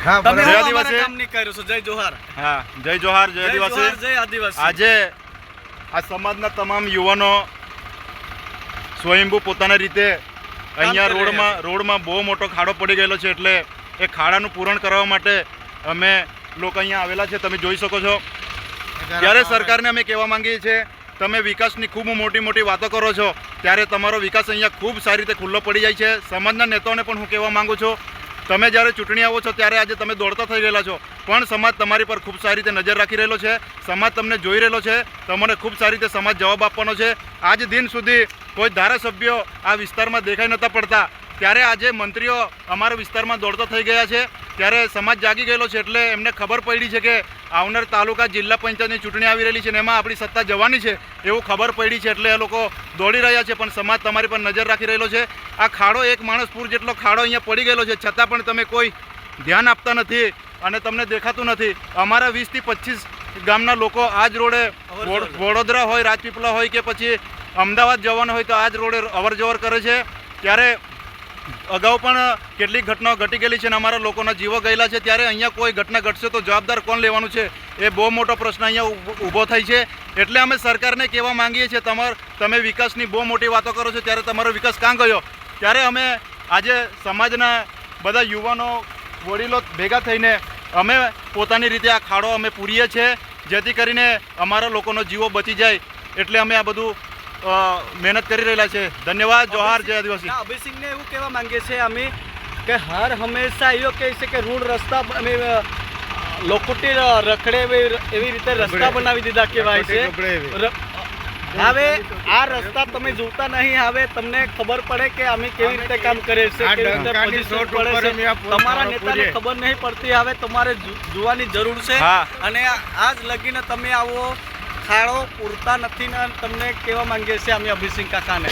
હા, તમે જય અમારા આદિવાસી. કામ નહીં કર્યું છે. જય જોહાર. હા, જય જોહાર, જય આદિવાસી. જય આદિવાસી. આજે આ સમાજના તમામ યુવાનો સ્વયંભૂ પોતાના રીતે અહીંયા કરી રહ્યા રોડમાં બહુ મોટો ખાડો પડી ગયેલો છે, એટલે એ ખાડાનું પૂરણ કરવા માટે અમે લોકો અહીંયા આવેલા છે. તમે જોઈ શકો છો. ત્યારે સરકારને અમે કહેવા માંગીએ છીએ, તમે વિકાસની ખૂબ મોટી વાતો કરો છો, ત્યારે તમારો વિકાસ અહીંયા ખૂબ સારી રીતે ખુલ્લો પડી જાય છે. સમાજના નેતાઓને પણ હું કહેવા માંગુ છું, તમે જ્યારે ચૂંટણી આવો છો ત્યારે આજે તમે દોડતા થઈ ગયેલા છો, પણ સમાજ તમારી પર ખૂબ સારી રીતે નજર રાખી રહેલો છે. સમાજ તમને જોઈ રહેલો છે. તમને ખૂબ સારી રીતે સમાજ જવાબ આપવાનો છે. આજ દિન સુધી કોઈ ધારાસભ્યો આ વિસ્તારમાં દેખાઈ નહોતા પડતા, ત્યારે આજે મંત્રીઓ અમારા વિસ્તારમાં દોડતા થઈ ગયા છે. ત્યારે સમાજ જાગી ગયેલો છે, એટલે એમને ખબર પડી છે કે આવનાર તાલુકા જિલ્લા પંચાયતની ચૂંટણી આવી રહેલી છે ને એમાં આપણી સત્તા જવાની છે એવું ખબર પડી છે, એટલે એ લોકો દોડી રહ્યા છે. પણ સમાજ તમારી પર નજર રાખી રહેલો છે. આ ખાડો એક માણસપુર જેટલો ખાડો અહીંયા પડી ગયેલો છે, છતાં પણ તમે કોઈ ધ્યાન આપતા નથી અને તમને દેખાતું નથી. અમારા 20 થી 25 ગામના લોકો આ જ રોડે વડોદરા હોય, રાજપીપળા હોય કે પછી અમદાવાદ જવાનું હોય તો આ જ રોડે અવર જવર કરે છે. ત્યારે અગાઉ પણ કેટલીક ઘટનાઓ ઘટી ગયેલી છે અને અમારા લોકોના જીવો ગયેલા છે. ત્યારે અહીંયા કોઈ ઘટના ઘટશે તો જવાબદાર કોણ લેવાનું છે, એ બહુ મોટો પ્રશ્ન અહીંયા ઊભો થાય છે. એટલે અમે સરકારને કહેવા માંગીએ છીએ, તમે વિકાસની બહુ મોટી વાતો કરો છો, ત્યારે તમારો વિકાસ ક્યાં ગયો? ત્યારે અમે આજે સમાજના બધા યુવાનો વડીલો ભેગા થઈને અમે પોતાની રીતે આ ખાડો અમે પૂરીએ છીએ, જેથી કરીને અમારા લોકોનો જીવો બચી જાય. એટલે અમે આ બધું મહેનત કરી રહેલા છે. ધન્યવાદ. જોહાર, જય આદિવાસી. અભિસિંહને એવું કહેવા માંગીએ છીએ અમે કે હર હંમેશા એવું કહે છે કે રોડ રસ્તા અમે લોકોટી રખડે એવી રીતે રસ્તા બનાવી દીધા કહેવાય છે. હવે આ રસ્તા તમે જોતા નહીં, હવે તમને ખબર પડે કે અમે કેવી રીતે કામ કરે છે, કેવી રીતે પોઝિશન પડે છે. તમારા નેતાને ખબર નહીં પડતી, હવે તમારે જોવાની જરૂર છે. અને આજ લગીને તમે આવો ખાડો પૂરતા નથી ને તમને કહેવા માંગીએ છીએ અમે અભિસિંહ કાકાને.